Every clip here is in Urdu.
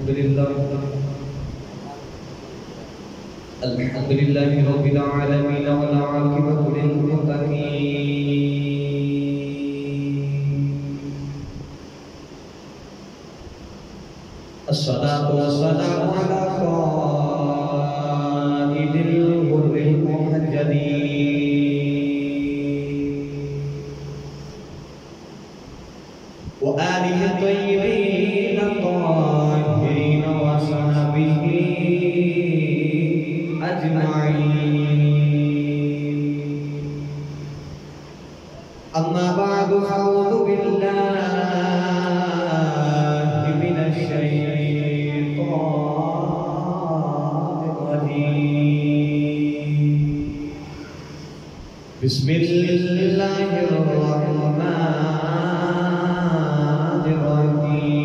الحمد لله رب العالمين والعاقبة للمتقين الصلاة والسلام على قائد الغر المحجلين وآله الطيبين الطاهرين وصحبه أجمعين أما بعد فأعوذ بالله من الشيطان الرجيم بسم الله الرحمن الرحيم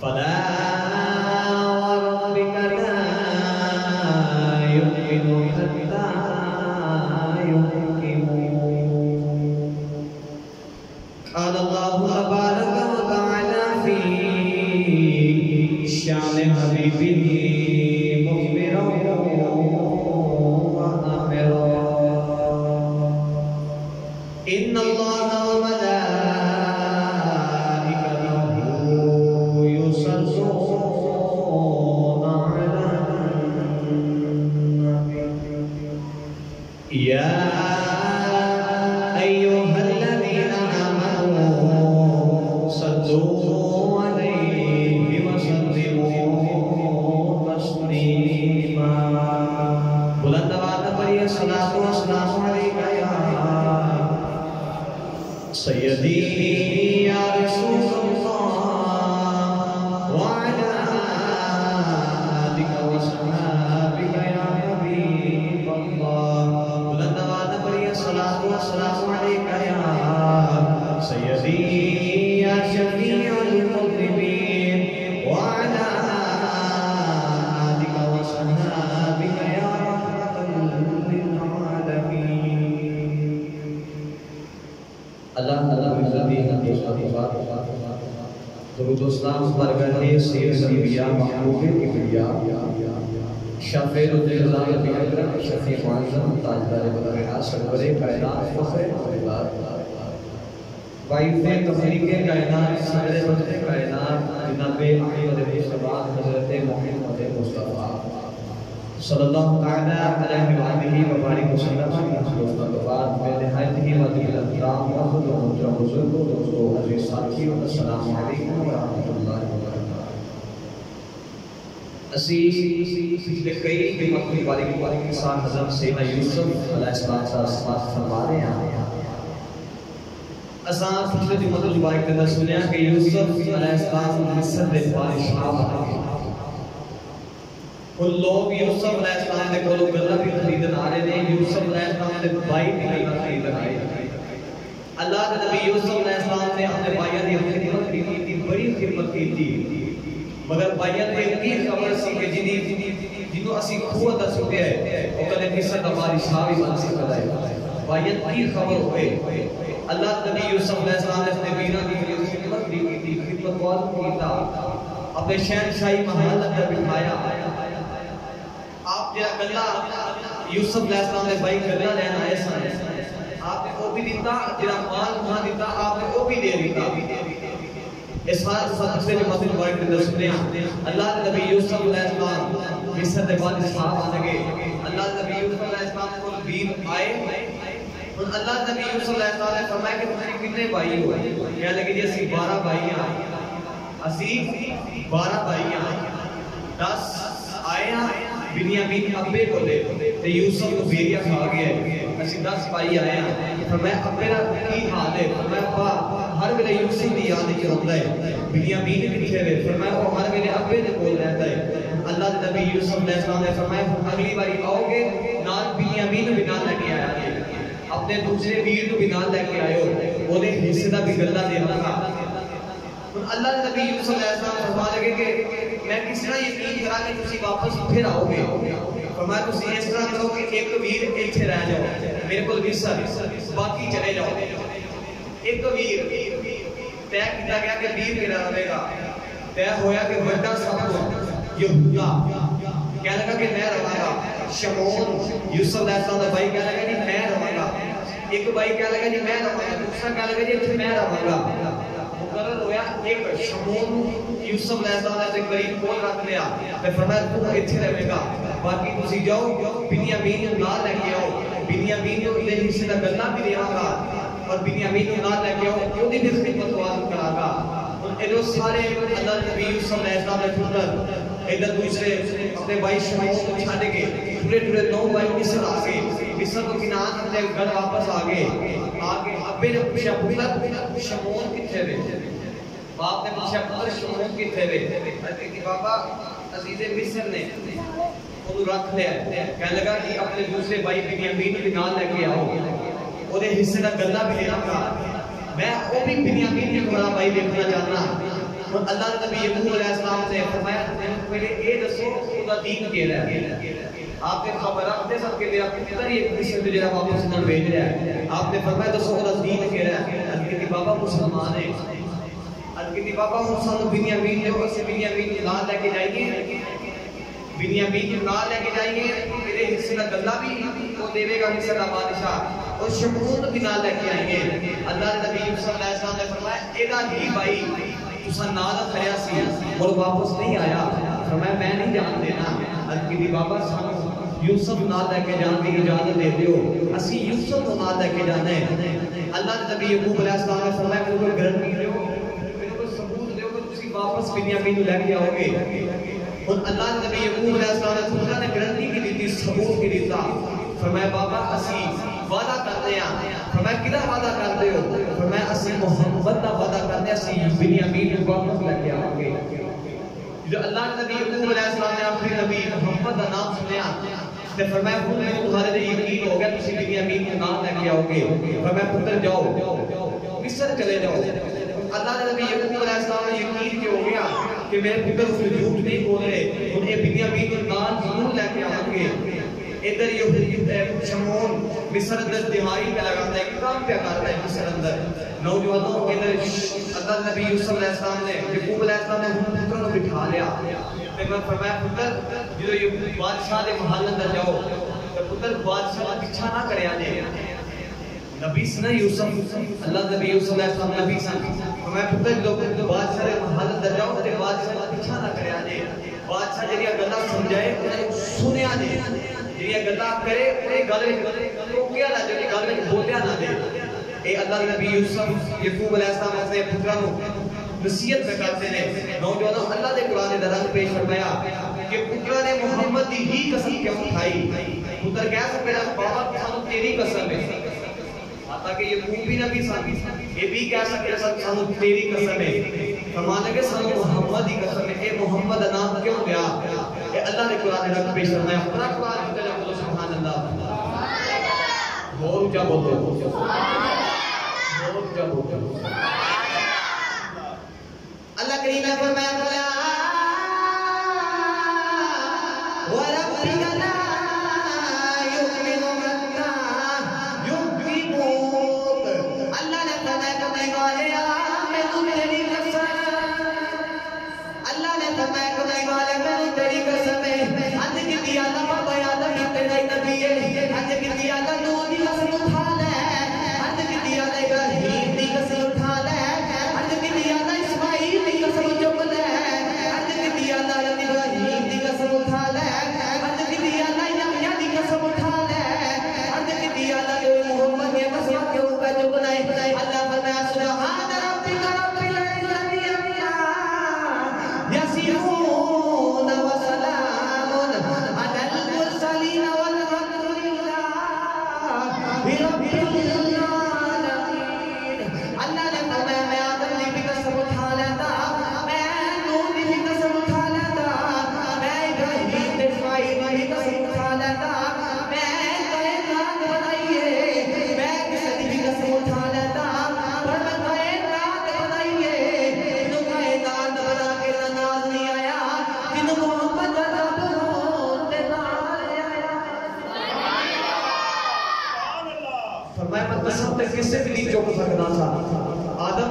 فلا وربك لا يؤمن حتى يحكموا قال الله تبارك وتعالى في شأن حبيبه مخبرا وآمرا إن الله وملائكته يصلون على النبي يا أيها الذين آمنوا صلوا عليه وسلموا تسليما بلند آواز پڑھیے الصلاۃ والسلام علیک یا سیدی یا رسول اللہ وعلى آلك وصحابك يا حبيب الله بلند آواز پڑھیے الصلاۃ والسلام علیک یا سیدی یا شفیع المذنبین وعلى آلك وصحابك يا رحمة للعالمين اللہ تعالیٰ عزتی حدیث و بات درود و اسلام برکت سید انبیاء محبوب کبریا شفیع الجلال اکرم شفیع معظم تاجدار بدرحا سرور کائنات فخر مولاد وائف تفریق کائنات صدر بدر کائنات جناب احمد مصطفیٰ حضرت محمد مصطفیٰ صلی اللہ تعالی علیہ وآلہ وبارک وسلم کی خلوصات کے بعد میں نہایت ہی مدعی الاحترام محمد و محترم بزرگوں دوستوں عزیز ساتھیوں السلام علیکم ورحمۃ اللہ وبرکاتہ اسی پچھلے کئی قیمت مبارک کے ساتھ حضرت سیدنا یوسف علیہ السلام فرما رہے ہیں اساں پچھلے جمعہ مبارک کے اندر سنیا کہ یوسف علیہ السلام مصر دے بادشاہ بنے ان لوگ یوسف علیہ السلام نے کولو گلہ بھی خریدن آ رہے ہیں یوسف علیہ السلام نے بائی بھی گلہ خریدن آئے اللہ کے نبی یوسف علیہ السلام نے اپنے بائیہ نے خدمت کی تھی بڑی خدمت کی تھی مگر بائیہ نے ایک خبر سی کہ جنہوں اسی قوت دس ہوئے ہیں وہ کلے مصر دا بادشاہ بھی بن سکتا ہے بائیہ کی خبر ہوئے اللہ کے نبی یوسف علیہ السلام نے اپنے بینا کی خدمت کی تھی خدمت واضح کی تھا اپنے شہنشاہی محل اندر بٹھایا آپ جا گلہ یوسف علیہ السلام نے بھائی گلہ لینا ایسا ہے آپ نے وہ بھی دیتا جنہا مال وہاں دیتا آپ نے وہ بھی دے دیتا اس حال سے جو مسئلہ مبارک کے درس میں اللہ کے نبی یوسف علیہ السلام مصر دے بادشاہ آنے گے اللہ کے نبی یوسف علیہ السلام کو بیر آئے اور اللہ کے نبی یوسف علیہ السلام نے فرمایا کہ تمہیں کتنے بھائی ہوئے کہنے لگے جی اسی 12 بھائی ہیں اسی 12 بھائی ہیں 10 آئے ہیں بنیامین ابے کو لے تے یوسف کو بیریا کھا گیا ہے اسی 10 بھائی آئے ہیں فرمایا اب میرا کی حال ہے فرمایا ابا ہر ویلے یوسف دی یاد وچ رہندا ہے بنیامین کتھے ہے فرمایا وہ ہر ویلے ابے دے کول رہندا ہے اللہ دے نبی یوسف علیہ السلام نے فرمایا اگلی باری آؤ گے نال بنیامین بھی نال لے کے آیا اپنے دوسرے ویر کو بھی نال لے کے آئے ہو وہ حصے دا بھی گلہ دینا تھا اللہ کے نبی یوسف علیہ السلام فرما لگے کہ میں کس طرح یقین کرا کہ تسی واپس پھر آؤ گے فرمایا تسی اس طرح کرو کہ ایک ویر ایتھے رہ جاؤ میرے کول ویسا باقی چلے جاؤ ایک ویر طے کیتا گیا کہ 20 کیڑا رہے گا. طے ہویا کہ بڑا سب یہودا کہنے لگا کہ میں رہاں گا. شمعون یوسف علیہ السلام کا بھائی کہنے لگا جی میں رہاں گا. ایک بھائی کہنے لگا جی میں رہاں گا. دوسرا کہنے لگا جی میں رہاں گا. مقرر ہویا ایک شمعون یوسف علیہ السلام نے قریب کول رکھ لیا تے فرمایا تو ایتھے رہے گا, باقی تسی جاؤ بنیامین نال لے کے آؤ. بنیامین جو دے حصے دا گلا بھی دیاں گا اور بنیامین نال لے کے آؤ اودی بھی خدمت واجب کرا گا. ادھر سارے اللہ نبی یوسف علیہ السلام نے پتر ادھر دوسرے اپنے بھائی شمعون کو چھڈ کے پورے 9 بھائی مصر آ گئے. مصر کو کنعان اپنے گھر واپس آ گئے. ابے نے پوچھا پتر شمعون کتھے وے؟ باپ نے پوچھا پتر شمعون کتھے وے؟ کہ بابا عزیز مصر نے انہوں رکھ لیا. کہنے لگا کہ اپنے دوسرے بھائی بنیامین کے نال لے کے آؤ وہ دے حصے کا گلا بھی لینا گا. میں وہ بھی بنیامین کے بڑا بھائی دیکھنا چاہنا. اور اللہ نبی یعقوب علیہ السلام نے فرمایا پہلے یہ دسو خدا دین کیڑا ہے. آپ نے خبر رکھتے سب کے میرا پتر یہ مصر میں جڑا واپس نال بھیج رہا ہے. آپ نے فرمایا دسو خدا دین کیڑا ہے؟ کہ بابا مسلمان ہے. کہ بابا ہم سانو بنیامین نے اسے بنیامین کے نال لے کے جائیے. بنیامین کے نال لے کے جائیے میرے حصے کا گلا بھی وہ دے گا مصر کا بادشاہ اور شمعون بھی نال لے کے آئیں گے. اللہ نبی یوسف علیہ السلام نے فرمایا ایدا ہی بھائی تسا نال کھڑیا سی اور واپس نہیں آیا. فرمایا میں نہیں جان دینا. کہ بابا سانو یوسف نال لے کے جان کی اجازت دے دیو, اسی یوسف کو نال لے کے جانا ہے. اللہ نبی یعقوب علیہ السلام نے فرمایا میرے کو گارنٹی دیو, میرے کو ثبوت دیو کہ تسی واپس بنیامین لے کے آؤ گے. اور اللہ نبی یعقوب علیہ السلام نے گارنٹی کی دی, ثبوت کی دیتا. فرمایا بابا اسی وعدہ کرتے ہیں. فرمایا کدا وعدہ کرتے ہو؟ فرمایا اسی محمد دا وعدہ کرتے ہیں اسی بنیامین کو واپس لے کے آؤ گے. جو اللہ نبی یعقوب علیہ السلام نے آخری نبی محمد کا نام سنیا تے فرمایا ہن میں تمہارے تے یقین ہو گیا تسی بنیامین کو نام لے کے آؤ گے. فرمایا پتر جاؤ مصر چلے جاؤ. اللہ نبی یعقوب علیہ السلام نے یقین کہ ہو گیا کہ میرے پتر اس نے جھوٹ نہیں بول رہے, ہن اے بنیامین کو نام ضرور لے کے آؤ گے. ادھر یہ شمعون مصر اندر دیواری پہ لگاتا ہے کہ کام پہ کرتا ہے مصر اندر. نوجوانوں ادھر اللہ نبی یوسف علیہ السلام نے یعقوب علیہ السلام نے پتر کو بٹھا لیا. پھر میں فرمایا پتر جو یہ بادشاہ دے محل اندر جاؤ تو پتر بادشاہ کا پیچھا نہ کریا جے. نبی سنا یوسف اللہ نبی یوسف علیہ السلام نبی سن. فرمایا پتر جو بادشاہ دے محل اندر جاؤ تے بادشاہ کا پیچھا نہ کریا جے. بادشاہ جڑی گلاں سمجھائے انہیں سنیا جے, جڑی گلاں کرے انہیں گل روکیا نہ جے, گل وچ بولیا نہ دے. اے اللہ نبی یوسف یعقوب علیہ السلام اپنے پتراں نو نصیحت پہ کرتے ہیں. نوجوانوں اللہ دے قرآن دا رنگ پیش فرمایا کہ پتراں نے محمد دی ہی قسم کیوں کھائی. پتر کہہ سکتے ہیں بابا سانو تیری قسم ہے. تاکہ یعقوب بھی نبی سن یہ بھی کہہ سکتے ہیں سانو تیری قسم ہے. فرمانے کہ سانو محمد دی قسم ہے. اے محمد دا نام کیوں لیا؟ کہ اللہ دے قرآن دا رنگ پیش فرمایا. اپنا قرآن تے بولو سبحان اللہ. بول کیا بولتے ہو؟ بول کیا بولتے ہو؟ اللہ کریم نے فرمایا وَرَبِّكَ لَا يُؤْمِنُونَ حَتَّىٰ يُحْكِمُوكَ. اللہ نے فرمایا تمہیں گالیا میں تیری قسم. اللہ نے فرمایا تمہیں گالیا میں تیری قسم ہے. اج کی دیا نہ بیان کیتے نہیں نبی ہے. اج کی دیا نہ نور دی قسم اٹھا لے. اج کی دیا نہ ابراہیم دی قسم اٹھا لے. اج کی دیا نہ اسماعیل دی قسم چک لے. اج کی دیا نہ ابراہیم دی قسم اٹھا لے. اج کی دیا نہ یحییٰ دی قسم اٹھا لے. اج کی دیا نہ محمد دی قسم کیوں کا چک لے. اللہ فرمایا سبحان ربک رب العزت عما یصفون وسلام علی المرسلین والحمد للہ رب العالمین. اللہ نے فرمایا میں آدم دی بھی قسم اٹھا لیتا, میں نوح دی بھی قسم اٹھا لیتا, میں ابراہیم تے اسماعیل دی بھی قسم اٹھا لیتا, میں کائنات بنائیے, میں کسی دی بھی قسم اٹھا لیتا, پر میں کائنات بنائیے. جنہوں کائنات بنا کے ناز نہیں آیا, جنہوں محمد رب ہوتے نال آیا. فرمایا میں قسم تے کسے بھی نہیں چک سکتا تھا. آدم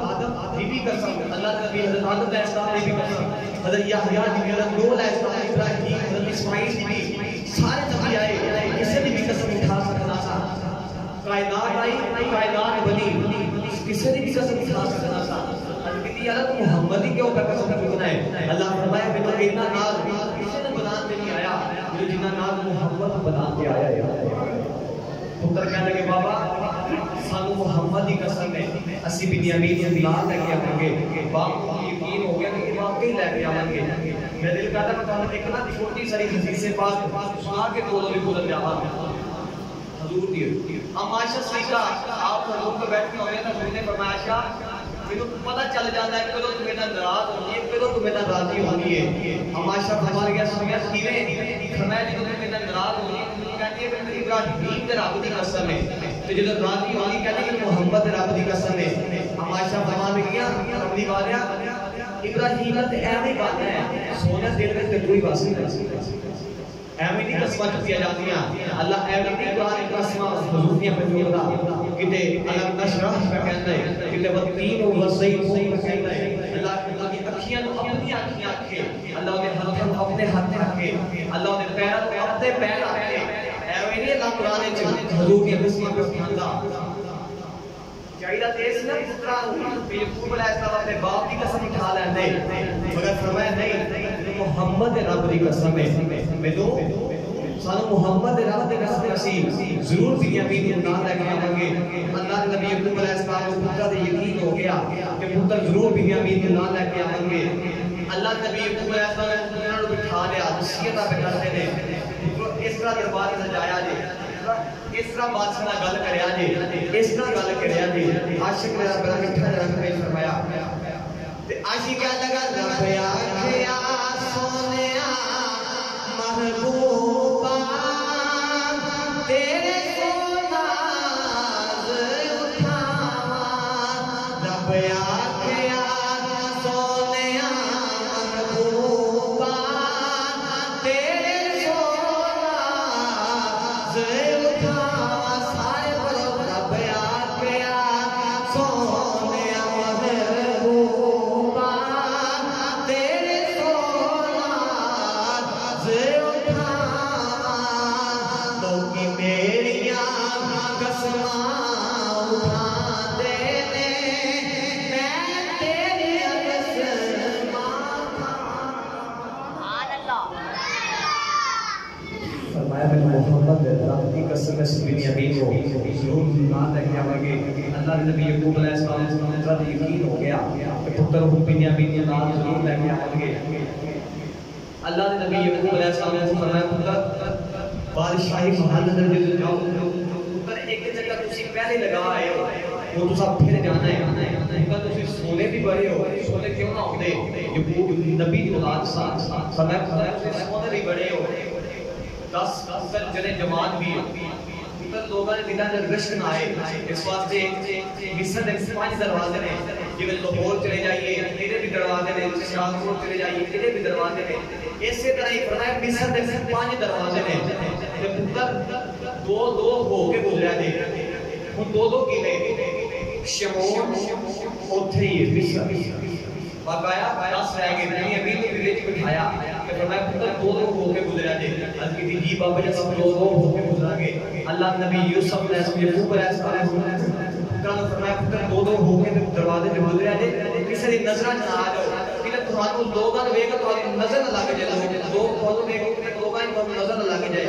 کی بھی قسم, اللہ کے نبی حضرت آدم علیہ السلام کی بھی قسم, حضرت یحییٰ کی بھی, حضرت نوح علیہ السلام, ابراہیم, حضرت اسماعیل کی بھی, سارے نبی آئے, کسی نے بھی قسم اٹھا سکنا تھا. کائنات آئی, کائنات بنی, کسی نے بھی قسم اٹھا سکنا تھا. کہتی یار تو محمد ہی کیوں کا قسم اٹھنا ہے؟ اللہ فرمایا میں تو اتنا ناز کسی نے بناتے نہیں آیا, مجھے جتنا ناز محمد بناتے آیا ہے. پتر کہنے لگے بابا سانو محمد ہی قسم ہے, اسی بنیامین سے نام لے کے آئیں گے. باپ کو یقین ہو گیا کہ واقعی لے کے آئیں گے. میں دل کہتا میں تمہیں ایک نا چھوٹی ساری حدیث پاک سنا کے دونوں بھی بولن جاواں حضور دی. ہم عائشہ صدیقہ آپ حضور کو بیٹھے ہوئے نا, حضور نے فرمایا عائشہ مجھے پتہ چل جاتا ہے کدو تمہیں ناراض ہونی ہے, کدو تمہیں راضی ہونی ہے. ہم عائشہ فرما گیا سنیا کیویں فرمایا جدوں تمہیں ناراض ہونی ہے کہتی ہے کہ ابراہیم تے رب دی قسم ہے, تے جدوں راضی ہونی کہتی ہے کہ محمد رب دی قسم ہے. ہم عائشہ فرما گیا اپنی والیاں ابراہیم تے ایویں بات ہے سونا دل وچ کوئی واسطہ نہیں, ایویں نہیں قسماں چکیاں جاندیاں. اللہ ایویں نہیں قرآن قسماں حضور دیاں پڑھدا کتے علم نشرح پہ کہندا ہے, کتے وتین و وزیتون پہ کہندا ہے. اللہ کی اکھیاں اپنی اکھیاں رکھے, اللہ نے ہاتھ اپنے ہاتھ رکھے, اللہ نے پیر اپنے پیر رکھے. ایویں نہیں اللہ قرآن وچ حضور دیاں قسماں پہ کہندا. چاہیے تیز نہ اس طرح یعقوب علیہ السلام اپنے باپ کی قسم اٹھا لیندے, مگر فرمایا نہیں محمد رب دی قسم ہے. میرو سانو محمد رب دی قسم نصیب ضرور بنیامین کو نام لے کے آواں گے. اللہ کے نبی یعقوب علیہ السلام کو پتر تے یقین ہو گیا کہ پتر ضرور بنیامین کو نام لے کے آواں گے. اللہ کے نبی یعقوب علیہ السلام نے انہاں نوں بٹھا لیا, نصیحت پہ کرتے نے اس طرح دربار سجایا جی, اس طرح بادشاہ نال گل کریا جی, اس طرح گل کریا جی. عاشق میرا بڑا میٹھا رنگ پیش فرمایا تے عاشق لگا رب آکھیا سونیا محبوبا تیرے کو ناز اٹھاواں, رب آکھیا سونیا محبوبا تیرے کو ناز اٹھاواں. سارے بولو رب آکھیا سونیا محبوبا تیرے کو ناز اٹھاواں. لوکی میریاں قسماں اٹھاندے نے, میں تیریاں قسماں فرمایا میں محمد رب کی قسم اس بنیامین کو ضرور نام لے کے آواں گے. اللہ کے نبی یعقوب علیہ السلام کو پتر یقین ہو گیا کہ پتر کو بنیامین کے نام ضرور لے کے آواں گے. اللہ کے نبی یعقوب علیہ السلام کو فرمایا پتر بادشاہی محل اندر جدوں جاؤ پتر ایک جگہ تسی پہلے لگا آئے ہو وہ تساں پھر جانا ہے. پتر تسی سونے بھی بڑے ہو, سونے کیوں نہ ہوندے یعقوب نبی دی اولاد ساتھ فرمایا تسی سونے بھی بڑے ہو, 10 پتر جنے جماعت بھی پتر لوگاں دے دلاں وچ رشک نہ آئے. اس واسطے مصر دے 5 دروازے نے, جویں لاہور چلے جائیے ادھر بھی دروازے نے, شاہپور چلے جائیے ادھر بھی دروازے نے. اسی طرح ہی فرمایا مصر دے 5 دروازے نے تے پتر دو دو ہو کے گزریا جے. ہن دو کیلے شمون اوتھے ہی مصر باقایا 10 رہ گئے نہیں ابھی تو وچ بٹھایا کہ فرمایا پتر دو ہو کے گزریا جے. عرض کی جی بابا جی سب دو ہو کے گزرا گے. اللہ نبی یوسف علیہ السلام یعقوب علیہ السلام کہا فرمایا پتر دو ہو کے دروازے تے گزریا جے, کسی دی نظراں نہ آ جاؤ کہ تھانوں لوگاں ویکھ کے تھانوں نظر نہ لگ جائے. لوگ تھانوں ویکھ کے لوگاں نوں نظر نہ لگ جائے.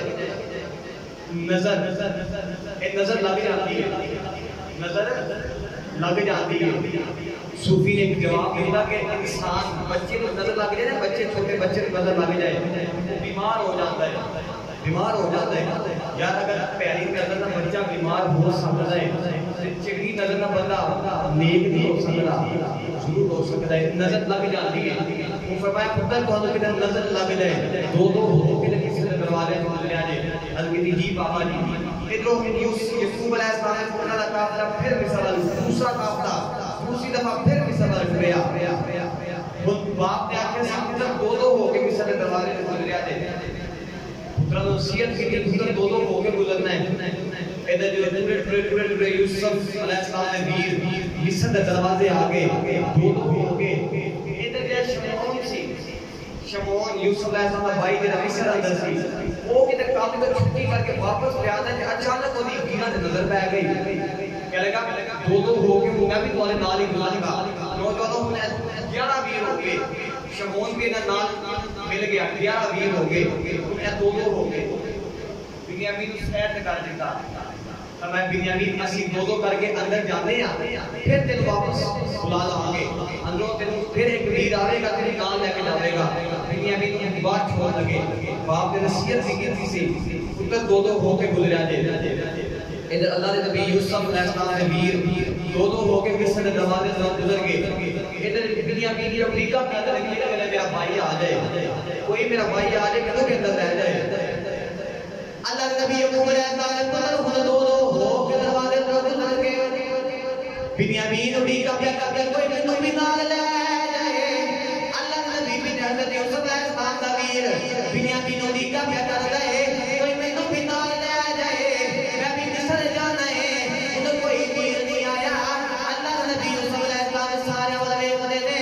نظر لگ جاتی ہے, نظر لگ جاتی ہے. صوفی نے ایک جواب دیتا کہ انسان بچے کو نظر لگ جائے نا, بچے چھوٹے بچے کو نظر لگ جائے بیمار ہو جاتا ہے, بیمار ہو جاتا ہے. یار اگر پیاری نظر نہ بچہ بیمار ہو سکتا ہے, چنگی نظر نہ بندہ نیک نہیں ہو سکتا, ضرور ہو سکتا ہے. نظر لگ جاتی ہے. وہ فرمایا پتر تھانوں کدھر نظر لگ جائے دو ہو کے کسی نے دروازے تے گزریا جے. عرض کی جی بابا جی ادھروں یعقوب علیہ السلام نے انہاں دا قافلہ پھر مصر ال دوسرا قافلہ دوسری دفعہ پھر مصر ال ٹریا. خود باپ نے آخیا سی پتر دو ہو کے مصر دے دروازے تے گزریا جے. پتر نے وصیت کی پتر دو ہو کے گزرنا ہے. ادھر جو ٹرے یوسف علیہ السلام نے ویر مصر دے دروازے آگے دو ہو گئے ادھر جا شمعون سی شمعون یوسف علیہ السلام کا بھائی جڑا مصر اندر سی وہ کدھر کام تو چھٹی کر کے واپس پہ آتا ہے اچانک وہ بیویاں دے نظر پہ گئی کہہ لگا دو ہو کے میں بھی تمہارے نال ہی گزاروں گا نوجوانوں نے 11 ویر ہو گئے شمعون بھی نال مل گیا 11 ویر ہو گئے انہیں دو ہو گئے بنیامین اس خیر نے کر دیتا میں بنیامین اسی دو کر کے اندر جانے ہیں پھر تین واپس بلا لاؤں گے اندروں تین پھر ایک ویر آئے گا تیری نال لے کے جاوے گا بنیامین کی بات چھوڑ لگے باپ نے نصیحت بھی کی تھی پتر دو ہو کے گزرا جائے ادھر اللہ نے نبی یوسف علیہ السلام نے ویر دو ہو کے مصر کے دروازے سے گزر گئے ادھر بنیامین کی امریکہ کے اندر کہ میرا بھائی آ جائے کوئی میرا بھائی آ جائے کدھر کے اندر رہ جائے اللہ کے نبی یعقوب علیہ السلام نے خود دو ہو کے دروازے سے گزر گئے بنیامین امریکہ کیا کرتے کوئی مینوں بھی نال لے جائے اللہ کے نبی بھی حضرت یوسف علیہ السلام دا ویر بنیامین امریکہ کیا کرتا ہے کوئی مینوں بھی نال لے جائے میں بھی مصر جانا ہے ادھر کوئی ویر نہیں آیا اللہ کے نبی یوسف علیہ السلام سارے والے ودے نے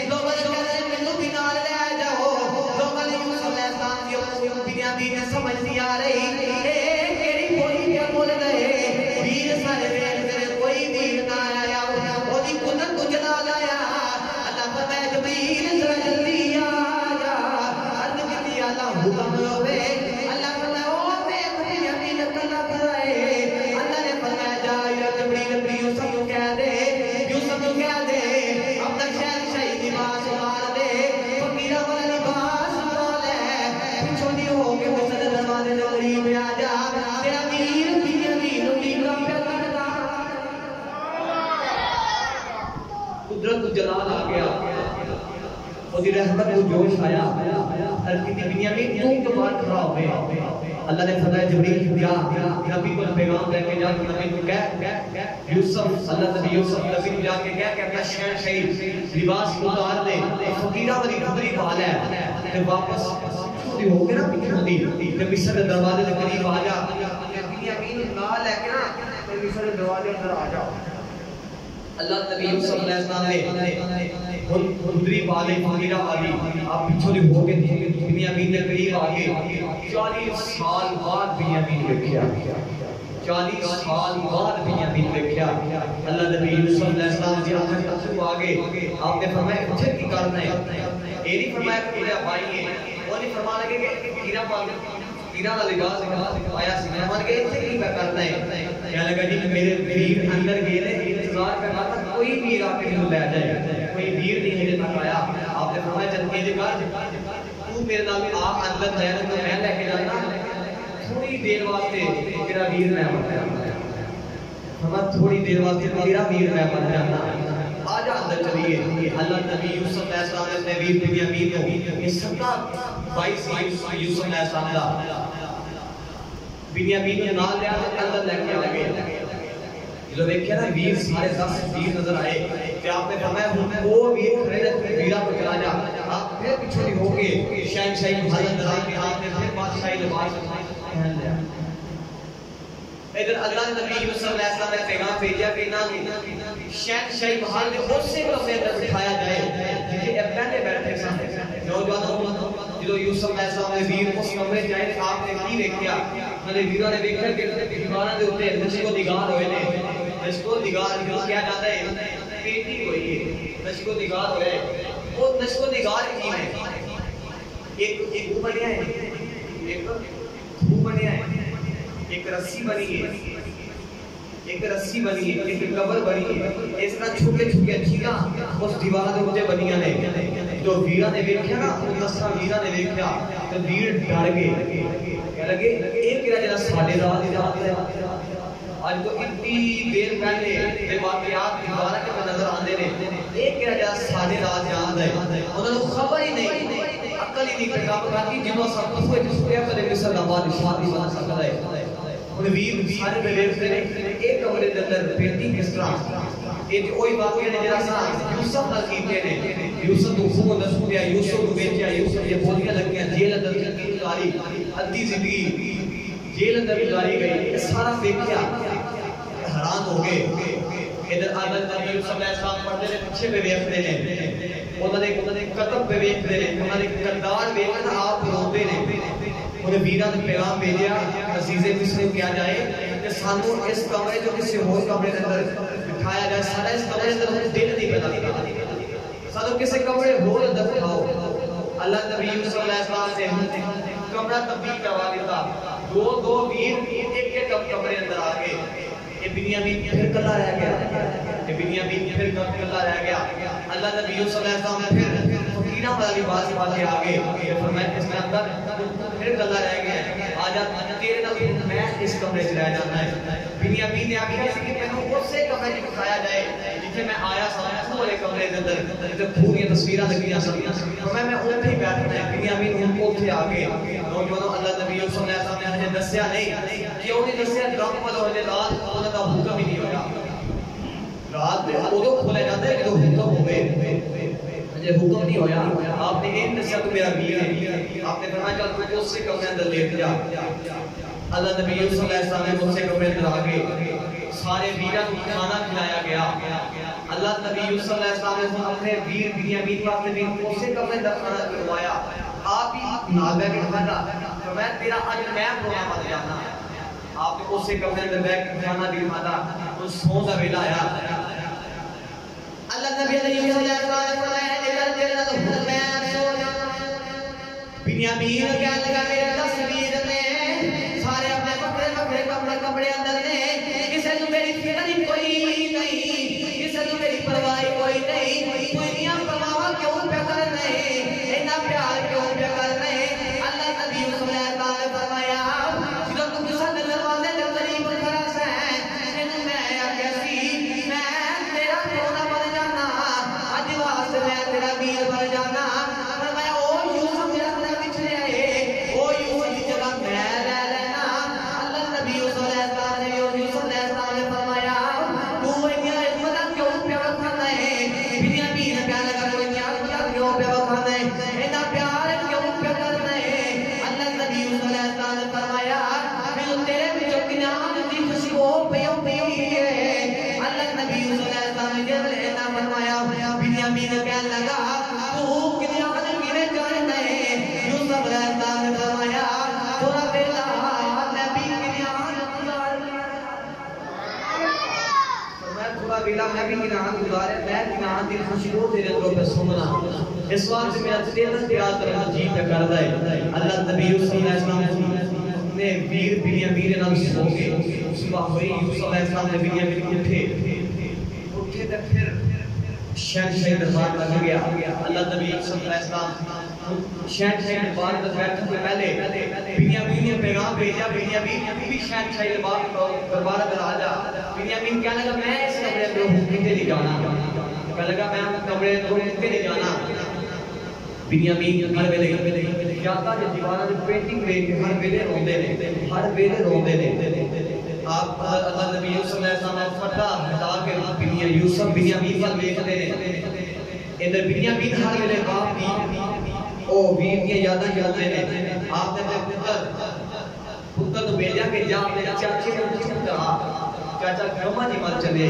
لوگ کہتے ہیں مینوں بھی نال لے جاؤ لوگ یوسف علیہ السلام دی بنیامین نے سمجھ نہیں آ رہی کیڑی بولی کیا بول رہے ویر سارے ویر کوئی ویر نہ آیا اودی قدرت کو جلا لایا اللہ فرمائے جبریل ذرا جلدی آ جا عرض کی اللہ حکم ہوے اللہ فرمائے او میں بنیامین کلا کرائے اللہ نے فرمایا جا یا جبریل یوسف کو کہہ دے یوسف کو کہہ دے اپنا شہر شہید لباس مار دے فقیرہ والا لباس مار لے چھوٹی ہو کے مصر دروازے سے قریب آ جا تیرا ویر بنیامین امریکہ پہ کرتا قدرت کو جلال آ گیا اور رحمت کو جوش آیا ہر کسی بنیامین کیوں تو بات کھڑا ہوئے اللہ نے فرمایا جبریل جا نبی کو پیغام دے کے جا نبی کو کہہ یوسف اللہ نبی یوسف نبی کو جا کے کہہ کہ اپنا شہر شہید لباس اتار لے فقیرہ والی کپڑی پا لے تے واپس چھوٹی ہو کے نا پیچھے دی تے مصر کے دروازے کے قریب آ جا بنیامین نال لے کے نا تے مصر کے دروازے اندر آ جا اللہ نبی یوسف علیہ السلام نے خدری پالے فقیرہ والی آپ پیچھے ہو کے بنیامین کے قریب آگے 40 سال بعد بنیامین دیکھا 40 سال بعد بنیامین دیکھا اللہ نبی یوسف علیہ السلام جی آنکھ تک آگے آپ نے فرمایا مجھے کی کرنا ہے یہ نہیں فرمایا کہ میرا بھائی ہے وہ نہیں فرما لگے کہ فقیرہ پالے فقیرہ کا لباس آیا سی میں مان کے اتنے کی کرنا ہے کہنے لگا جی میرے ویر اندر گئے نے انتظار کر رہا تھا کوئی ویر آپ کے لیے لے جائے کوئی ویر نہیں ہے تک آیا آپ نے فرمایا چل کے کر تو میرے نال آپ اندر جائے تو میں لے کے جانا تھوڑی دیر واسطے تیرا ویر میں بن جانا فرمایا تھوڑی دیر واسطے تیرا ویر میں بن جانا آجا اندر چلیے اللہ نبی یوسف علیہ السلام نے اپنے ویر بنیامین کو یہ سب 22 یوسف علیہ السلام دا بنیامین کے نال لیا اندر لے کے آگے جو دیکھیں نا ویر سارے 10 ویر نظر آئے کہ آپ نے فرمایا وہ ویر کھڑے رہتے ویرہ کو چلا جا آپ پھر پیچھے ہو کے شہنشاہی حضرت درائے کے آپ نے پھر بادشاہی لباس پہن لیا ادھر اللہ نے نبی یوسف علیہ السلام نے پیغام بھیجا کہ نہ شہنشاہی محل میں غصے کو اپنے اندر بٹھایا جائے جسے اب پہلے بیٹھے سامنے نوجوانوں جو یوسف علیہ السلام نے ویر اس کمرے جائے آپ نے کی دیکھا میں نے ویرہ نے دیکھا کہ دیواروں کے اوپر نشق و نگار ہوئے نے نشق و نگار کیا جاتا ہے پیٹی ہوئی ہے نشق و نگار ہوئے وہ نشق و نگار کی ہے ایک بنیا ہے ایک بنیا ہے ایک رسی بنی ہے ایک رسی بنی ہے ایک قبر بنی ہے اس طرح چھوٹے چھوٹے چیزاں اس دیوار دے اوپر بنیاں نے جو ویرہ نے دیکھا نا دسا ویرہ نے دیکھا تو ویر ڈر گئے کہہ لگے ایک کہہ جڑا ساڈے رات دی رات ہے آج تو اتنی دیر پہلے یہ واقعات دیوار کے نظر آندے نے ایک کہہ جڑا ساڈے رات جاندا ہے انہاں نوں خبر ہی نہیں عقل ہی نہیں پیدا کرتی جنوں سب کچھ ہوئے جس کو کدے مصر دا بادشاہ بھی بن سکدا ہے ویر سارے بلیف نے ایک کمرے دے اندر بیٹی کس طرح یہ کوئی واقعہ نہیں جڑا سا یوسف نال کیتے نے یوسف کو خوب دسو دیا یوسف کو بیچیا یوسف یہ بولیاں لگیاں جیل اندر کی گزاری ادھی زندگی جیل اندر گزاری گئی سارا دیکھیا حیران ہو گئے ادھر حضرت نبی یوسف علیہ السلام پڑھتے ہیں پیچھے پہ ویکھتے ہیں انہوں نے قطب پہ ویکھتے ہیں انہوں نے کردار ویکھنا آپ روتے ہیں انہیں ویران پیغام بھیجیا عزیز مصر کیا جائے کہ سانو اس کمرے جو کسی اور کمرے کے اندر بٹھایا جائے سارا اس کمرے کے اندر دل نہیں پیدا کرتا سانو کسی کمرے اور اندر بٹھاؤ اللہ نبی یوسف علیہ السلام سے کمرہ تبدیل کروا دیتا دو ویر ایک کمرے اندر آ گئے یہ بنیامین پھر کلا رہ گیا یہ بنیامین پھر کلا رہ گیا اللہ نبی یوسف علیہ السلام پھر فقیرہ والی بات کے آگے فرمایا اس میں اندر پھر کلا رہ گیا آجا تیرے نبی میں اس کمرے سے رہ جانا ہے بنیامین نے آگے کہا کہ میں اسے کمرے میں بٹھایا جائے جسے میں آیا سامنے پورے کمرے کے اندر جسے پوری تصویریں لگیاں سبیاں میں اوپر ہی بیٹھنا ہے بنیامین ان کو تھے آگے نوجوانوں اللہ نبی یوسف علیہ السلام نے ہمیں دسیا نہیں کہ انہیں دسیا ڈرام والا ہونے رات انہوں کا حکم ہی نہیں ہویا رات میں ادو کھولے جاتے ہیں کہ تو حکم ہوئے مجھے حکم نہیں ہویا آپ نے ایک دسیا تو میرا ویر ہے آپ نے فرمایا چل تو اس سے کمرے اندر لیٹ جا اللہ نبی یوسف علیہ السلام نے مجھ سے کمرے اندر آگے سارے ویران کو کھانا کھلایا گیا اللہ نبی یوسف علیہ السلام نے اپنے ویر بنیامین واسطے بھی اسے کمرے اندر کھانا کھلوایا آپ ہی نابے کے کھانا فرمایا تیرا اجر میں پرونا مت جانا آپ نے اسے کمرے اندر بیٹھ کے کھانا بھی کھانا تو سون کا ویلا آیا اللہ نبی علیہ السلام نے فرمایا ادھر تیرا تو میں سو بنیامین کہنے لگا میرے تصویر میں سارے اپنے کپڑے اندر نے کسے تو میری فکر کوئی نہیں کسے تو میری پرواہ کوئی نہیں دنیا پرواہ کیوں پہ کر رہے اتنا پیار کیوں پہ کر رہے اللہ نبی یوسف علیہ السلام نے فرمایا جب تم کسا دروازے کے قریب کھڑا ہے میں کیسی میں تیرا رونا بن جانا اج واسطے میں تیرا ویر بن جانا فرمایا او یوسف میرا اپنا پچھلے آئے او یوسف کی جگہ میں رہ لینا اللہ نبی یوسف علیہ السلام نے یوسف علیہ السلام نے فرمایا تو میرا عزت کیوں پہ رکھنا ہے بنیامین کہنے لگا تو کیا کیوں پہ رکھنا ہے اتنا پیار کیوں پہ کرنا ہے اللہ نبی یوسف علیہ السلام نے فرمایا میں تیرے بچوں کی نام دی خوشی ہو پیوں ہے اللہ نبی یوسف علیہ السلام نے جب اتنا فرمایا بنیامین کہنے لگا تو کتنا قدر میرے جاننا ہے یوسف علیہ السلام نے فرمایا تھوڑا بیلا نبی کی نام تھوڑا بیلا نبی کی نام گزارے میں کی نام دی خوشی ہو تیرے اندروں پہ سمنا اس وقت سے میرا تیرہ تیار کرنا جی پہ کر دائے اللہ نبی یوسف علیہ السلام نے ویر بنیامین نام سو گئے صبح ہوئی یوسف علیہ السلام نے بنیامین اٹھے تک پھر شہنشاہی دربار لگ گیا اللہ نبی یوسف علیہ السلام شہنشاہی دربار میں بیٹھنے سے پہلے بنیامین نے پیغام بھیجا بنیامین بھی شہنشاہی دربار پر آ جا بنیامین کہنے لگا میں اس کمرے میں حکم نہیں جانا کہنے لگا میں کمرے میں حکم نہیں جانا بنیامین ہر ویلے جاتا جو دیواروں کی پینٹنگ لے کے ہر ویلے روندے نے آپ اللہ نبی یوسف علیہ السلام نے فتح ہٹا کے یوسف بنیامین پر دیکھتے ہیں ادھر بنیامین ہر ویلے باپ دی او ویر کی یاداں جاتے ہیں آپ نے پتر تو بھیجا کہ جا اپنے چاچے کو چپ کرا چاچا گھرما نہیں مر چلے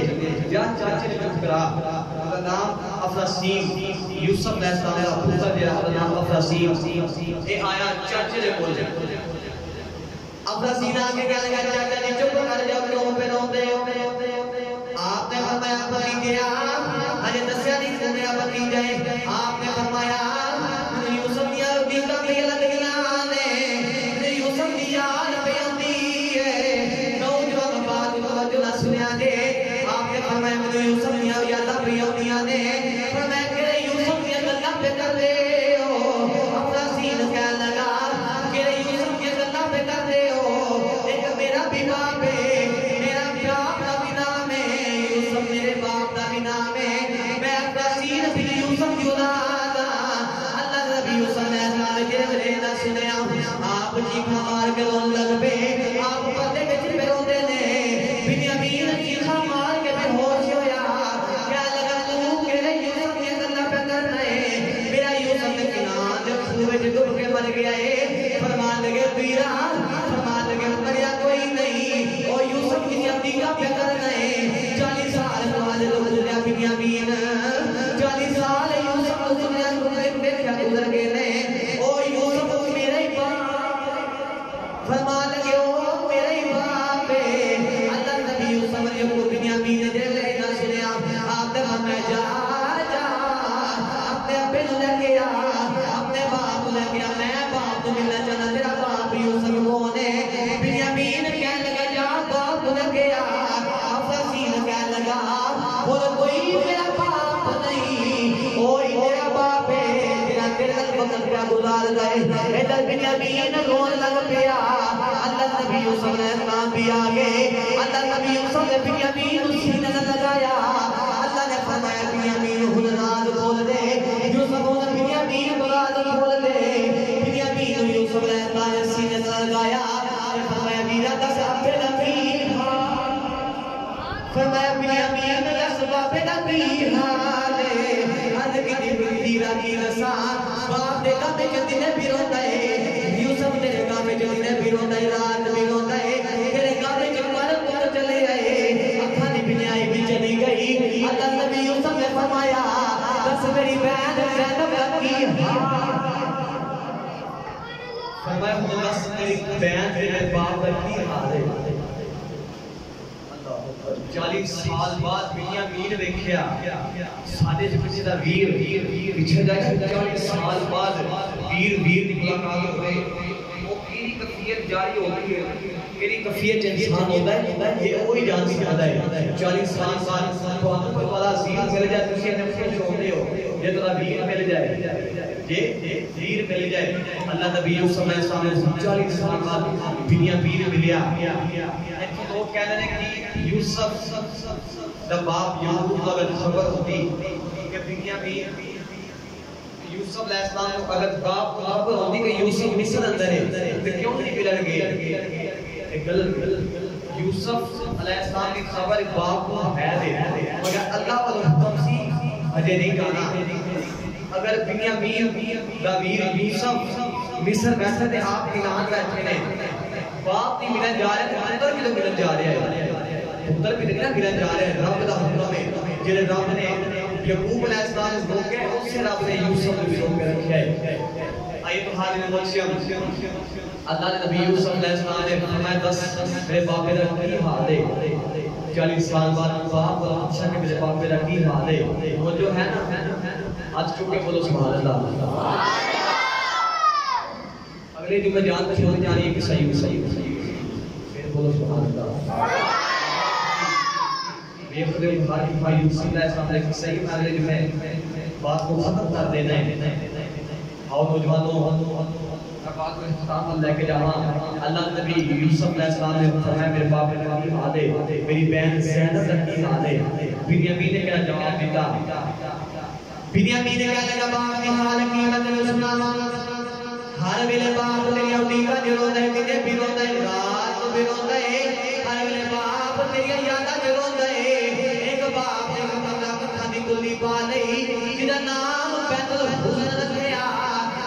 جا چاچے نے چپ کرا اس کا نام افراسین یوسف علیہ السلام کا پتر جا نام افراسین یہ آیا چاچے نے بول جائے افراسین آگے کہنے لگا چاچا جی چپ کر جاؤ کیوں پہ روندے آپ نے فرمایا بھتیجا اجے دسیا نہیں کہ میرا بھتیجا ہے آپ نے فرمایا یوسف دی دیکھا پہ لگ گیا نے یوسف دی یاد پہ آندی ہے نوجوان بات توجہ نہ سنیا جے آپ نے فرمایا مجھے یوسف دی یاد پہ آندیاں نے فرمایا کہ یوسف دی گلاں پہ کر دے ہو افراسین کہنے لگا کہ یوسف دی گلاں پہ کر دے ہو ایک میرا بھی باپ ہے میرا باپ کا بھی نام ہے یوسف میرے باپ کا بھی نام ہے میں افراسین بھی یوسف کی اولاد اللہ نبی یوسف نے سارے جیسے نہ سنیا آپ چیخا مار کے رون لگ پہ آپ پردے کے چپے روندے نے بنیامین چیخا مار کے بے ہوش ہویا کیا لگا تو کہ یوسف کی گلاں پہ کر رہے میرا یوسف نے کنان جب سورج ڈوب کے مر گیا ہے فرمان لگے پیرا فرمان لگے مریا کوئی نہیں اور یوسف کی عقیدہ پہ کر رہے 40 سال بعد 40 سال یوسف کو دنیا کو دیکھا گزر گئے نے او یوسف میرا ہی باپ فرما لگے او میرا ہی باپ اللہ نبی یوسف نے کو بنیامین دے لے نہ سنیا آپ نے فرمایا جا اپنے ابے کو لے کے آ اپنے باپ کو لے کے آ میں باپ کو ملنا چاہتا تیرا باپ یوسف کون ہے بنیامین کہنے لگا جا باپ کو لے کے آ افراسین کہنے لگا بول کوئی میرا باپ نہیں اوہی میرا باپ ہے جنہاں تیرے تک وقت پہ گزار گئے ادھر بنیامین رون لگ پیا اللہ نبی یوسف علیہ السلام بھی آگے اللہ نبی یوسف نے بنیامین سینے نہ لگایا اللہ نے فرمایا بنیامین حلناد کھول دے یوسف نے بنیامین براد کھول دے بنیامین یوسف علیہ السلام نے سینے نہ لگایا فرمایا میرا دس اپنے نبی فرمایا بنیامین دس باپ نبی حالے حد کی دی راکی رسان باپ دے کامے جتی نے بھی روتا ہے یوسف تیرے کامے جتی نے بھی روتا ہے رات بھی روتا ہے تیرے کامے جو پر چلے آئے اکھانی بنیائی بھی چلی گئی اللہ نبی یوسف نے فرمایا دس میری بہن زینب کی فرمایا دس میری بہن تیرے باپ کی حالے 40 سال بعد بنیامین ویکھیا سادے جسے دا ویر پیچھے جائے 40 سال بعد ویر دی ملاقات ہوئے وہ کیری کفیت جاری ہوتی ہے کیری کفیت انسان ہوتا ہے یہ وہی جان سکتا ہے 40 سال بعد تو آپ کو بڑا عظیم مل جائے تسی نے خوش ہوتے ہو یہ تو ویر مل جائے یہ ویر مل جائے اللہ نبی یوسف علیہ السلام نے 40 سال بعد بنیامین ملیا تو کہنے لیں کہ یوسف دا باپ یعقوب اگر خبر ہوتی کہ بنیامین یوسف علیہ السلام کو اگر باپ کو خبر ہوتی کہ یوسف مصر اندر ہے تو کیوں نہیں ملن گئے ایک غلط یوسف علیہ السلام کی خبر باپ کو ہے دے مگر اللہ والا حکم سی اجے نہیں کہنا اگر بنیامین دا ویر یوسف مصر بیٹھے تھے آپ اعلان بیٹھے نے باپ نہیں ملن جا رہے ہیں پتر بھی تو ملن جا رہے ہیں پتر بھی تو ملن جا رہے ہیں رب دا حکم ہے جنہیں رب نے یعقوب علیہ السلام کو روکے اس سے رب نے یوسف کو بھی روک کے رکھا ہے آئیے تو حاضر ملشیم اللہ نے نبی یوسف علیہ السلام نے فرمایا دس میرے باپ میرا کی حال ہے 40 سال بعد باپ اور اچھا کہ میرے باپ میرا کی حال ہے وہ جو ہے نا آج چکے بولو سبحان اللہ اگلے جو میں جانتا چھوڑ جانی ہے کہ صحیح پھر بولو سبحان اللہ یہ خود بخاری بھائی یوسف علیہ السلام نے صحیح میں جو ہے بات کو ختم کر دینا ہے آؤ نوجوانوں بات کو اختتام پر لے کے جانا اللہ نبی یوسف علیہ السلام نے فرمایا میرے باپ کی حال ہے میری بہن زینب کی حال ہے بنیامین نے کیا جواب دیتا بنیامین نے کہا لگا باپ کی حال قیمت میں سنا ہر ویلے باپ تیری اولی کا جو روتا ہے تیرے بھی روتا ہے رات کو بھی روتا ہے ہر ویلے باپ تیری یادہ جو روتا ہے ایک باپ نے کمرہ کتھا دی کلی پا لئی جنہا نام بیت الحسن رکھیا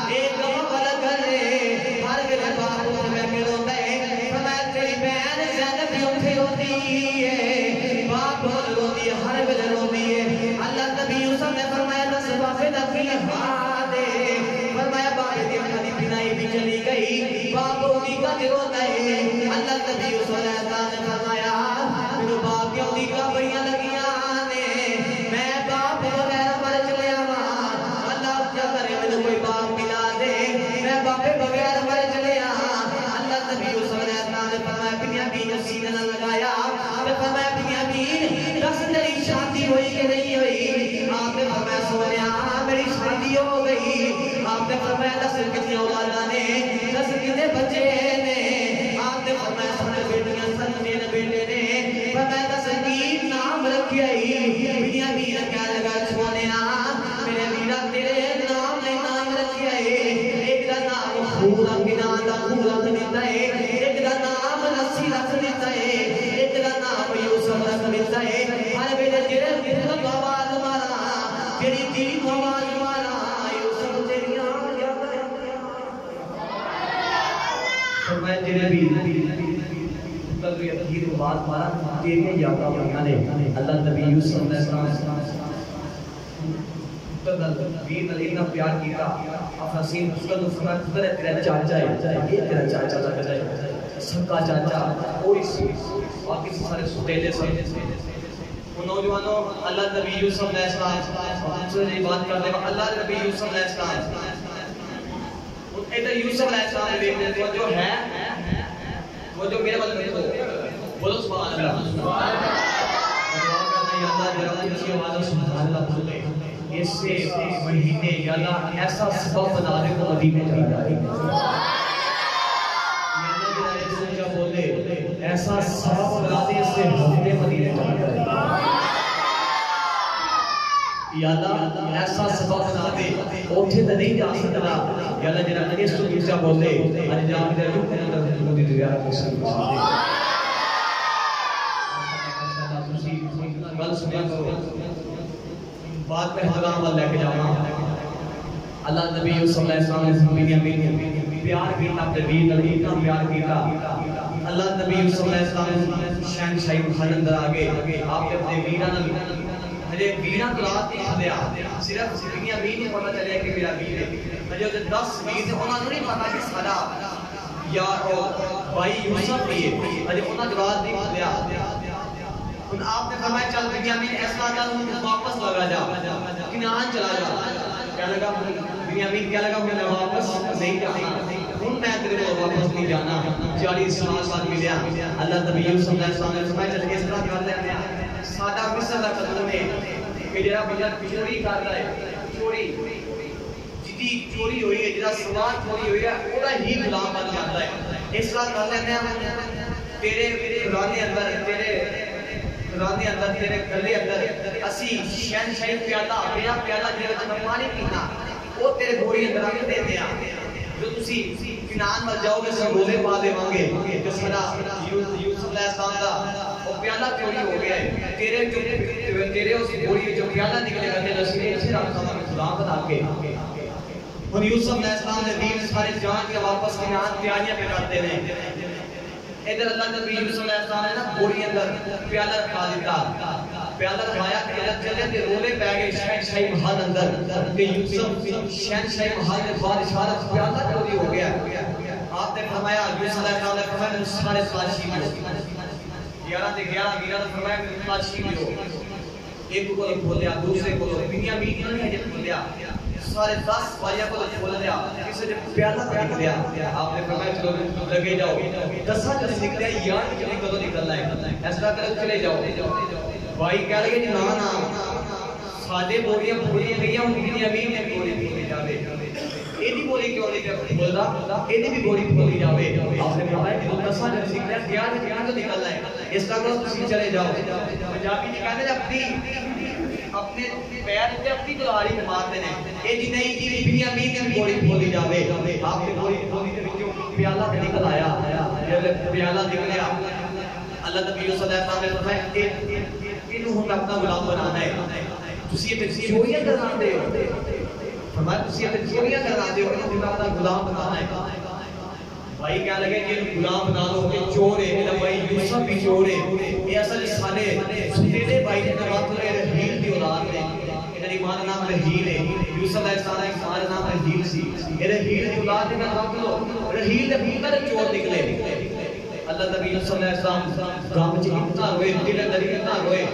ایک مقل کرے ہر ویلے باپ سے میں کے روتا ہے فرمایا تیری بہن زینب بھی اٹھے ہوتی ہے باپ روتی ہے ہر ویلے روتی ہے اللہ نبی یوسف نے فرمایا دس باپ نبی حال ہے فرمایا باپ دی اکھانی بنائی بھی چلی گئی باپ اولی کا جو روتا ہے اللہ نبی یوسف علیہ السلام نے فرمایا میرے باپ کی اولی کا بڑیاں لگیاں نے میں باپ بغیر مر چلے آوا اللہ کیا کرے مجھے کوئی باپ ملا دے میں باپ بغیر مر چلے آوا اللہ نبی یوسف علیہ السلام نے فرمایا بنیامین سینے نہ لگایا فرمایا بنیامین دس تیری شادی ہوئی کہ نہیں ہوئی آپ نے فرمایا سونیا میری شادی ہو گئی آپ نے فرمایا دس کتنی اولادہ نے دس کتنے بچے نے آپ نے فرمایا سن بیٹیاں سن تین بیٹے نے فرمایا دس کی نام رکھی آئی بنیامین کیا لگا سونیا میرے میرا تیرے نام نے نام رکھی آئی ایک دا نام خورا بنان دا خورا دیتا ہے ایک دا نام نسی رکھ دیتا ہے ایک دا نام یوسف رکھ دیتا ہے ہر ویلے جڑے دل کو آواز مارا جڑی دل کو آواز مارا یوسف تیری آن جاتا ہے فرمایا جڑے بھی پتر بھی اخیر آواز مارا تیری یادہ بنا لے اللہ نبی یوسف علیہ السلام پتر ویر نال اتنا پیار کیتا اپنا سین پتر نو فرمایا پتر تیرا چاچا ہے یہ تیرا چاچا لگتا ہے سکا چاچا کوئی باقی سارے ستیلے سن نوجوانوں اللہ نبی یوسف علیہ السلام سے بات کرنے کا اللہ نبی یوسف علیہ السلام ادھر یوسف علیہ السلام دیکھتے وہ جو ہے وہ جو میرے والے کو بولو سبحان اللہ سبحان اللہ یا اللہ جرا اونچی آواز سبحان اللہ بولے اس سے مہینے یا اللہ ایسا سبب بنا دے تو مدینے جا جائے یا اللہ جرا اونچا بولے ایسا سبب بنا دے اس سے ہفتے مدینے جا جائے یا اللہ ایسا سبب بنا دے اوٹھے تو نہیں جا سکتا یا اللہ جرا اس تو اونچا بولے اج جا کے رکھ کے اندر مودی دی زیارت کر گل سنیا کرو بات میں حرام اللہ کے جانا اللہ نبی صلی اللہ علیہ وسلم نے بنیامین پیار کیتا اپنے ویر نال اتنا پیار کیتا اللہ نبی صلی اللہ علیہ وسلم شہنشاہی محل اندر آگے آپ نے اپنے ویراں نال ہجے ویراں تو رات نہیں کھدیا صرف بنیامین نے پتہ چلیا کہ میرا ویر ہے ہجے 10 ویر نے انہاں نوں نہیں پتہ کہ ساڈا یار بھائی یوسف بھی ہے ہجے انہاں جو رات نہیں کھدیا ان آپ نے فرمایا چل بنیامین ایسا کر واپس لگا جا کنعان چلا جا کیا لگا بنیامین کیا لگا میں واپس نہیں جانا ہوں میں تیرے کو واپس نہیں جانا 40 سال بعد ملیا اللہ نبی یوسف علیہ السلام نے فرمایا چل اس طرح کر لیتے ہیں ساڈا مصر دا قانون ہے کہ جڑا بندہ چوری کردا ہے چوری جدی چوری ہوئی ہے جڑا سوال چوری ہوئی ہے اودا ہی غلام بن جاتا ہے اس طرح کر لیتے ہیں تیرے خزانے اندر تیرے خزانے اندر تیرے گلے اندر اسی شہنشاہی پیالہ میرا پیالہ جے وچ میں پانی پینا او تیرے گھوڑی اندر رکھ دیندے ہیں جو تسی کنعان مر جاؤ گے سرگولے پا دیواں گے کہ سارا یوسف علیہ السلام دا او پیالہ چوری ہو گیا ہے تیرے اس گھوڑی جو پیالہ نکلے گا تے نصیب اچھے رکھا ہوا غلام بنا کے ہن یوسف علیہ السلام نے دین سارے جان کے واپس کنعان تیاریاں پہ کرتے ہیں ادھر اللہ نبی یوسف علیہ السلام نے نا گھوڑی اندر پیالہ رکھا دیتا پیالہ رکھایا پیالہ چلے تے رولے پہ گئے شہنشاہی محل اندر کہ یوسف شہنشاہی محل میں بادشاہ کا پیالہ چوری ہو گیا آپ نے فرمایا یوسف علیہ السلام نے فرمایا سارے تلاشی لو 11 تے 11 نے فرمایا تلاشی لو ایک کو کھولیا دوسرے کو بنیامین نے ہجے کھولیا سارے 10 بھائیوں کو کھول دیا کسی نے پیالہ نکلیا آپ نے فرمایا چلو لگے جاؤ 10 جنے نکلیا یار کتنی کدو نکلنا ہے ایسا کرو چلے جاؤ بھائی کہہ لگے جی نا نا ساڈے بوریاں پوریاں گئیاں ہوں بنیامین نے بوری کھولی جاوے ایدی بوری کیوں نہیں بول رہا ایدی بھی بوری کھولی جاوے آپ نے فرمایا کہ 10 جنے نکلیا یار تو نکلنا ہے اس طرح کرو تسی چلے جاؤ پنجابی نے کہتے ہیں اپنے پیر تے اپنی تلواری مارتے ہیں اے جی نہیں جی بنیامین کی گولی کھولی جاوے آپ نے گولی کھولی تے وچوں پیالہ نکل آیا جب پیالہ نکلیا اللہ نبی صلی اللہ علیہ وسلم نے فرمایا اینو ہن اپنا غلام بنانا ہے تسی تے چوریاں کرنا دے ہو فرمایا تسی تے چوریاں کرنا دے ہو اینو اپنا غلام بنانا ہے بھائی کیا لگے کہ غلام بنا لو کہ چور ہے میرا بھائی یوسف بھی چور ہے یہ اصل سارے تیرے بھائی نے نوات لے رحیل دی اولاد نے میری ماں کا نام رحیل ہے یوسف علیہ السلام کا ماں کا نام رحیل سی یہ رحیل دی اولاد نے نوات لو رحیل دے بھیتر چور نکلے اللہ نبی صلی اللہ علیہ وسلم گام وچ اتنا روئے دل اندر اتنا روئے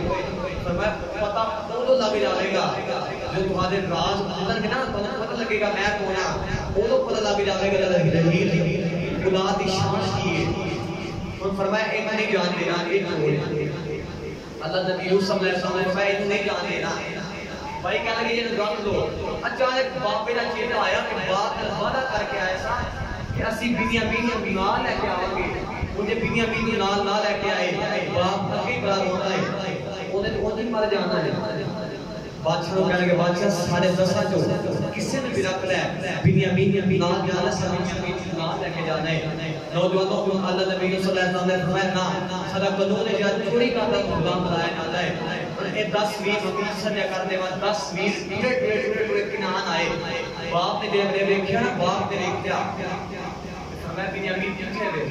فرمایا پتہ اودوں لگ جاوے گا جو تہاڈے راز اندر نا پتہ لگے گا میں کون ہاں اودوں پتہ لگ جاوے گا رحیل اولاد کی شان کی ہے اور فرمایا ایک نہیں جان دینا ایک چور اللہ نبی یوسف علیہ السلام نے فرمایا ایک نہیں جان دینا بھائی کہنے لگے یہ رکھ لو اچانک باپ میرا چیتا آیا کہ باپ وعدہ کر کے آیا سا کہ اسی بنیامین کو نال لے کے آؤں گے مجھے بنیامین کو نال لے کے آئے باپ اگے بڑا روتا ہے انہیں مر جانا ہے بادشاہ کو کہنے لگے بادشاہ 10:30 جو کسی نے بھی رکھ لیا بنیامین نال جانا سا بنیامین نال لے کے جانا ہے نوجوانوں اللہ نبی صلی اللہ علیہ وسلم نے فرمایا نا سارا قانون ہے جہاں چوری کرتا غلام بنایا جاتا ہے اور یہ 10 20 حقیقت نے کرنے بعد 10 20 پورے کنعان آئے باپ نے جب دیکھا نا باپ نے دیکھا فرمایا بنیامین پیچھے ہے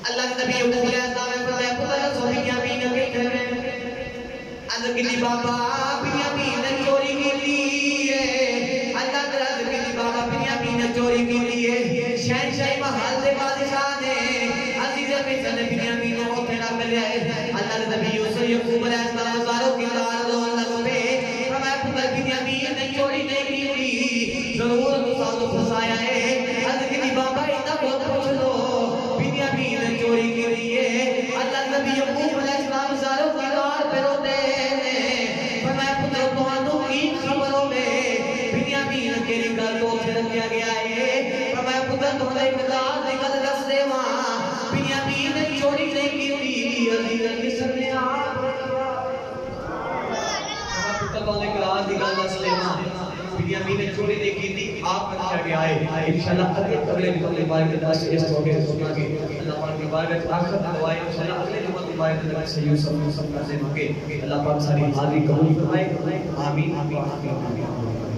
اللہ کے نبی علیہ السلام نے فرمایا خدا سو بنیامین کے گھر اندر کلی بابا بنیامین نے چوری کی پھنسایا ہے عرض کی بابا اتنا بہت پوچھ لو بنیامین چوری کی لیے اللہ نبی یعقوب علیہ السلام ساروں کی دار پہ روتے ہیں فرمایا پتر تو کی خبروں میں بنیامین تیری گل تو سے رکھا گیا ہے فرمایا پتر تو نے اقرار دی گل دس دے ماں بنیامین نے چوری نہیں کی تھی عزیز مصر نے پتر تو نے اقرار دی گل دس دے ماں بنیامین نے چوری نہیں کی تھی آپ رکھا گیا ہے انشاءاللہ اگلے جمعے کے بارے میں دس اس موقع سے سنا کے اللہ پاک کے بارے میں آخر دعائیں انشاءاللہ اگلے جمعے کے بارے میں سے یوسف کا سے مانگے اللہ پاک ساری حاضری قبول فرمائے آمین آمین آمین